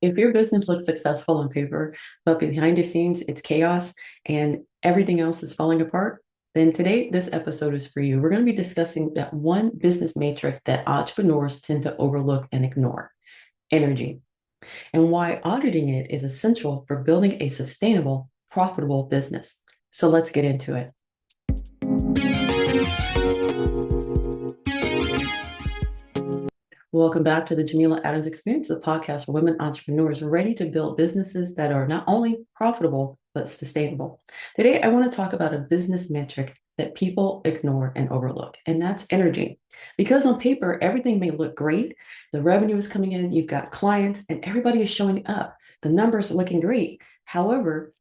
If your business looks successful on paper, but behind the scenes it's chaos and everything else is falling apart, then today this episode is for you. We're going to be discussing that one business matrix that entrepreneurs tend to overlook and ignore: energy, and why auditing it is essential for building a sustainable, profitable business. So let's get into it. Welcome back to the Jameela Adams Experience, the podcast for women entrepreneurs ready to build businesses that are not only profitable, but sustainable. Today, I want to talk about a business metric that people ignore and overlook, and that's energy. Because on paper, everything may look great. The revenue is coming in, you've got clients, and everybody is showing up. The numbers are looking great. However,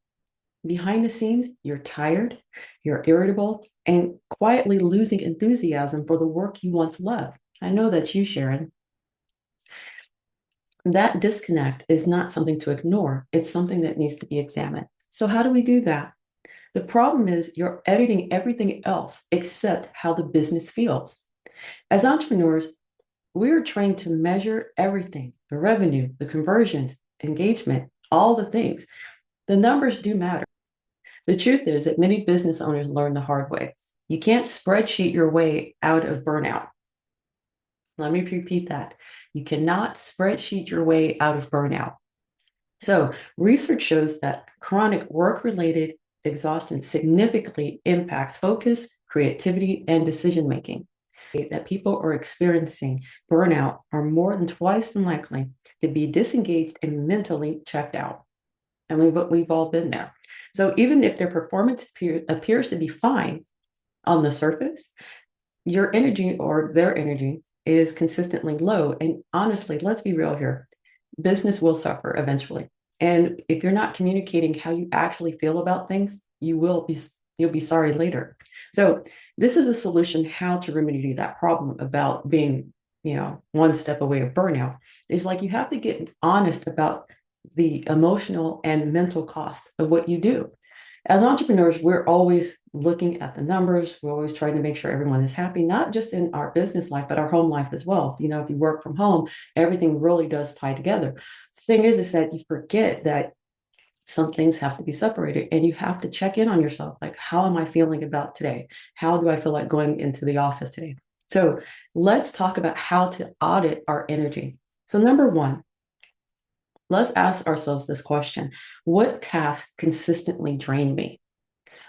behind the scenes, you're tired, you're irritable, and quietly losing enthusiasm for the work you once loved. I know that's you, Sharon. That disconnect is not something to ignore. It's something that needs to be examined. So how do we do that? The problem is you're editing everything else except how the business feels. As entrepreneurs, we're trained to measure everything: the revenue, the conversions, engagement, all the things. The numbers do matter. The truth is that many business owners learn the hard way. You can't spreadsheet your way out of burnout. Let me repeat that. You cannot spreadsheet your way out of burnout. So, research shows that chronic work-related exhaustion significantly impacts focus, creativity, and decision making. That people are experiencing burnout are more than twice than likely to be disengaged and mentally checked out. And we've all been there. So, even if their performance appears to be fine on the surface, your energy or their energy is consistently low. And honestly, let's be real here. Business will suffer eventually. And if you're not communicating how you actually feel about things, you'll be sorry later. So this is a solution how to remedy that problem about being, one step away of burnout. Is like you have to get honest about the emotional and mental cost of what you do. As entrepreneurs, we're always looking at the numbers. We're always trying to make sure everyone is happy, not just in our business life, but our home life as well. If you work from home, everything really does tie together. The thing is that you forget that some things have to be separated and you have to check in on yourself. Like, how am I feeling about today? How do I feel like going into the office today? So let's talk about how to audit our energy. So number one, let's ask ourselves this question: what tasks consistently drain me?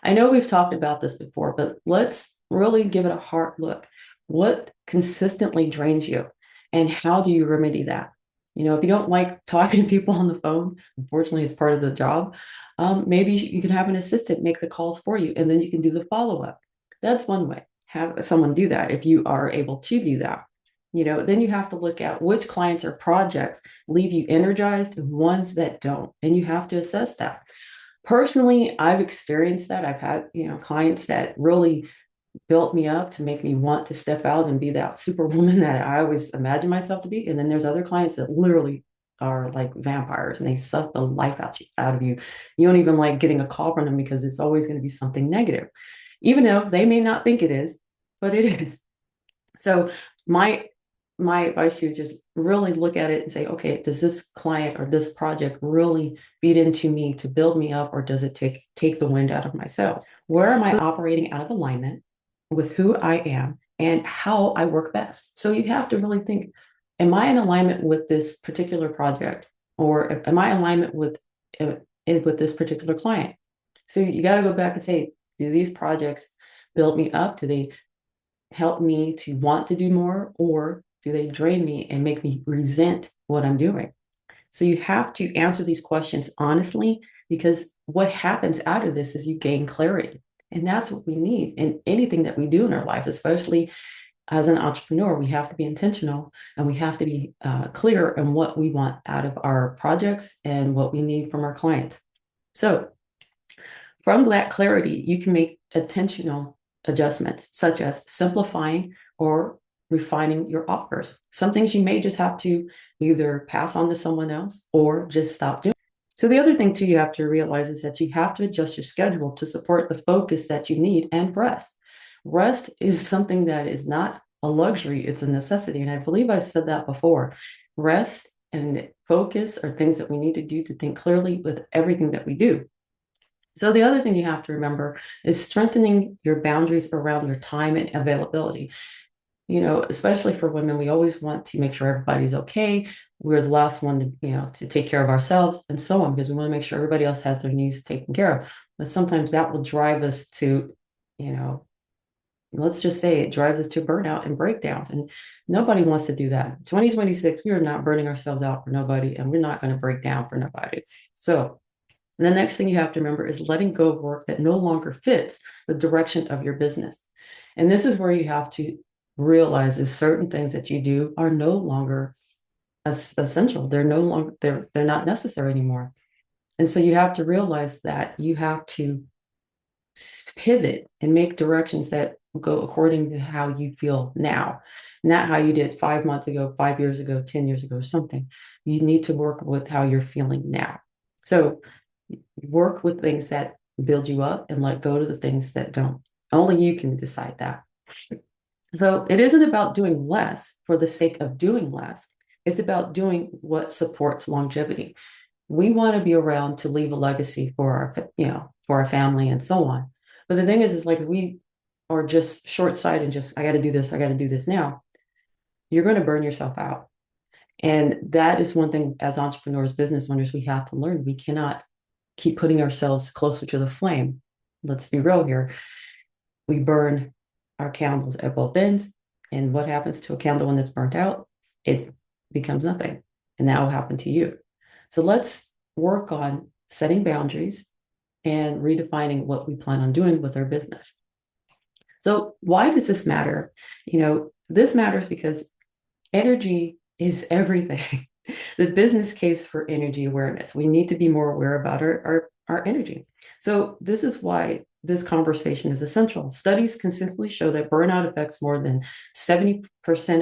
I know we've talked about this before, but let's really give it a hard look. What consistently drains you, and how do you remedy that? If you don't like talking to people on the phone, unfortunately, it's part of the job. Maybe you can have an assistant make the calls for you, and then you can do the follow-up. That's one way. Have someone do that if you are able to do that. Then you have to look at which clients or projects leave you energized and ones that don't, and you have to assess that. Personally, I've experienced that. I've had, clients that really built me up to make me want to step out and be that superwoman that I always imagine myself to be. And then there's other clients that literally are like vampires and they suck the life out of you. You don't even like getting a call from them because it's always going to be something negative, even though they may not think it is, but it is. So my advice to you is just really look at it and say, okay, does this client or this project really feed into me to build me up, or does it take the wind out of my sails? Where am I operating out of alignment with who I am and how I work best? So you have to really think, am I in alignment with this particular project, or am I in alignment with this particular client? So you got to go back and say, do these projects build me up? Do they help me to want to do more, or do they drain me and make me resent what I'm doing? So you have to answer these questions honestly, because what happens out of this is you gain clarity. And that's what we need in anything that we do in our life, especially as an entrepreneur. We have to be intentional and we have to be clear on what we want out of our projects and what we need from our clients. So from that clarity, you can make intentional adjustments, such as simplifying or refining your offers. Some things you may just have to either pass on to someone else or just stop doing. So the other thing too you have to realize is that you have to adjust your schedule to support the focus that you need and rest. Rest is something that is not a luxury, it's a necessity. And I believe I've said that before. Rest and focus are things that we need to do to think clearly with everything that we do. So the other thing you have to remember is strengthening your boundaries around your time and availability. Especially for women, we always want to make sure everybody's okay. We're the last one to take care of ourselves and so on, because we want to make sure everybody else has their needs taken care of. But sometimes that will drive us to, let's just say it drives us to burnout and breakdowns. And nobody wants to do that. 2026, we are not burning ourselves out for nobody, and we're not going to break down for nobody. So the next thing you have to remember is letting go of work that no longer fits the direction of your business. And this is where you have to realize is certain things that you do are no longer essential. They're no longer, they're not necessary anymore. And so you have to realize that you have to pivot and make directions that go according to how you feel now, not how you did 5 months ago, 5 years ago, 10 years ago, or something. You need to work with how you're feeling now. So work with things that build you up and let go to the things that don't. Only you can decide that. So it isn't about doing less for the sake of doing less. It's about doing what supports longevity. We want to be around to leave a legacy for our family and so on. But the thing is like, if we are just short-sighted and just, I got to do this now, you're going to burn yourself out. And that is one thing as entrepreneurs, business owners, we have to learn. We cannot keep putting ourselves closer to the flame. Let's be real here. We burn our candles at both ends. And what happens to a candle when it's burnt out? It becomes nothing. And that will happen to you. So let's work on setting boundaries and redefining what we plan on doing with our business. So why does this matter? This matters because energy is everything. The business case for energy awareness. We need to be more aware about our energy. So this is why this conversation is essential. Studies consistently show that burnout affects more than 70%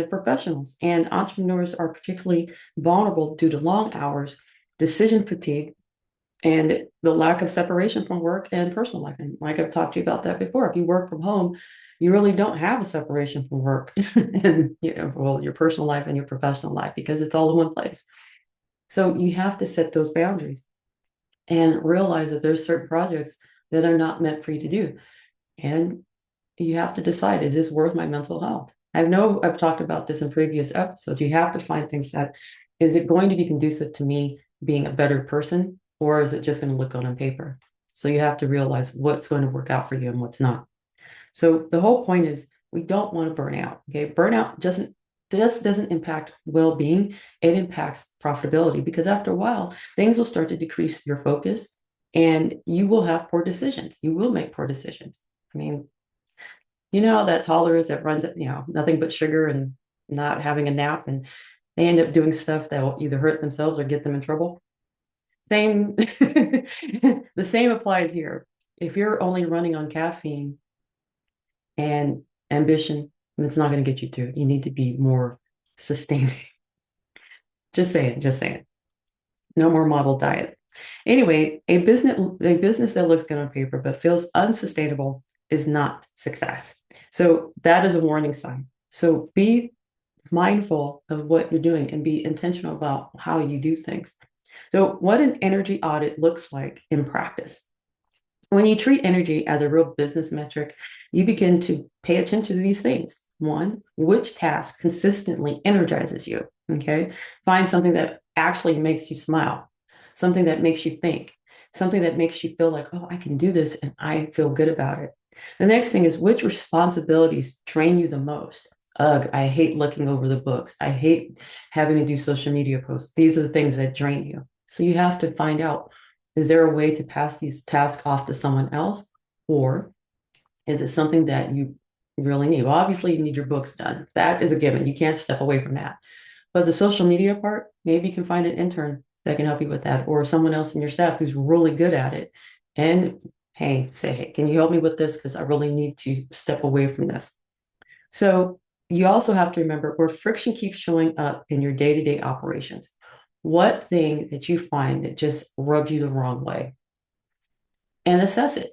of professionals, and entrepreneurs are particularly vulnerable due to long hours, decision fatigue, and the lack of separation from work and personal life. And like I've talked to you about that before, if you work from home, you really don't have a separation from work and your personal life and your professional life, because it's all in one place. So you have to set those boundaries and realize that there's certain projects that are not meant for you to do. And you have to decide, is this worth my mental health? I know I've talked about this in previous episodes. You have to find things that, is it going to be conducive to me being a better person, or is it just going to look good on paper? So you have to realize what's going to work out for you and what's not. So the whole point is we don't want to burn out. Okay. Burnout doesn't impact well-being. It impacts profitability, because after a while, things will start to decrease your focus and you will have poor decisions. You will make poor decisions. I mean, that toddler is that runs, nothing but sugar and not having a nap, and they end up doing stuff that will either hurt themselves or get them in trouble. Same, the same applies here. If you're only running on caffeine and ambition, it's not going to get you through. You need to be more sustaining. Just saying. No more model diet. Anyway, a business that looks good on paper but feels unsustainable is not success. So that is a warning sign. So be mindful of what you're doing and be intentional about how you do things. So what an energy audit looks like in practice. When you treat energy as a real business metric, you begin to pay attention to these things. One, which task consistently energizes you? Okay. Find something that actually makes you smile, something that makes you think, something that makes you feel like, oh, I can do this and I feel good about it. The next thing is, which responsibilities drain you the most? Ugh, I hate looking over the books. I hate having to do social media posts. These are the things that drain you. So you have to find out, is there a way to pass these tasks off to someone else? Or is it something that you really need? Well, obviously, you need your books done. That is a given. You can't step away from that. But the social media part, maybe you can find an intern that can help you with that, or someone else in your staff who's really good at it. And hey, can you help me with this? Because I really need to step away from this. So you also have to remember where friction keeps showing up in your day-to-day operations. What thing that you find that just rubs you the wrong way? And assess it,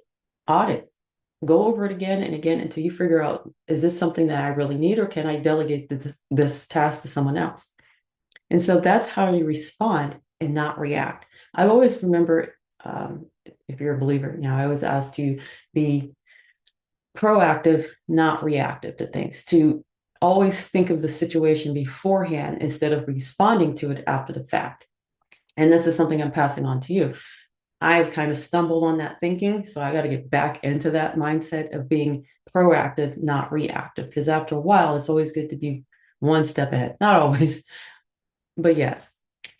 audit, go over it again and again until you figure out, is this something that I really need, or can I delegate this task to someone else? And so that's how you respond and not react. I always remember, if you're a believer, I always ask to be proactive, not reactive to things, to always think of the situation beforehand instead of responding to it after the fact. And this is something I'm passing on to you. I've kind of stumbled on that thinking, so I got to get back into that mindset of being proactive, not reactive, because after a while, it's always good to be one step ahead. Not always, but yes.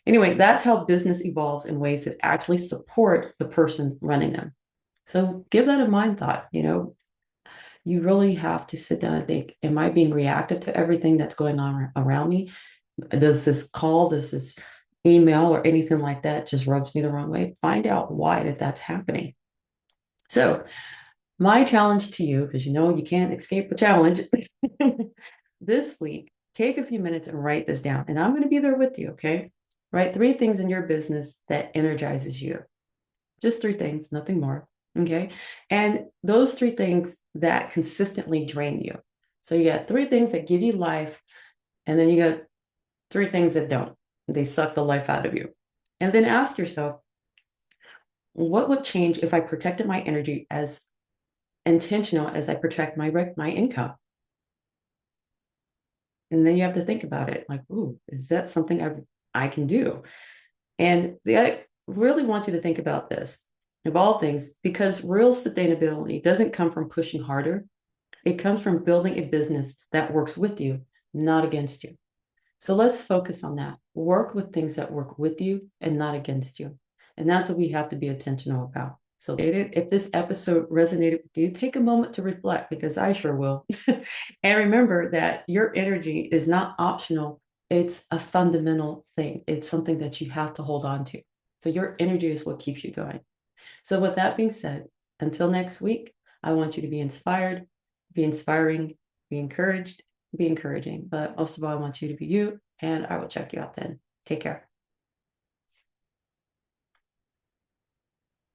Anyway, that's how business evolves in ways that actually support the person running them. So give that a mind thought. You really have to sit down and think, am I being reactive to everything that's going on around me? Does this call, does this email or anything like that just rubs me the wrong way? Find out why that's happening. So my challenge to you, because you can't escape the challenge, this week, take a few minutes and write this down. And I'm going to be there with you, okay? Write 3 things in your business that energizes you. Just 3 things, nothing more. Okay. And those 3 things that consistently drain you. So you got 3 things that give you life, and then you got 3 things that don't. They suck the life out of you. And then ask yourself, what would change if I protected my energy as intentional as I protect my income? And then you have to think about it like, ooh, is that something I can do? And I really want you to think about this of all things, because real sustainability doesn't come from pushing harder. It comes from building a business that works with you, not against you. So let's focus on that. Work with things that work with you and not against you. And that's what we have to be intentional about. So if this episode resonated with you, take a moment to reflect, because I sure will. And remember that your energy is not optional. It's a fundamental thing. It's something that you have to hold on to. So your energy is what keeps you going. So with that being said, until next week, I want you to be inspired, be inspiring, be encouraged, be encouraging. But most of all, I want you to be you, and I will check you out then. Take care.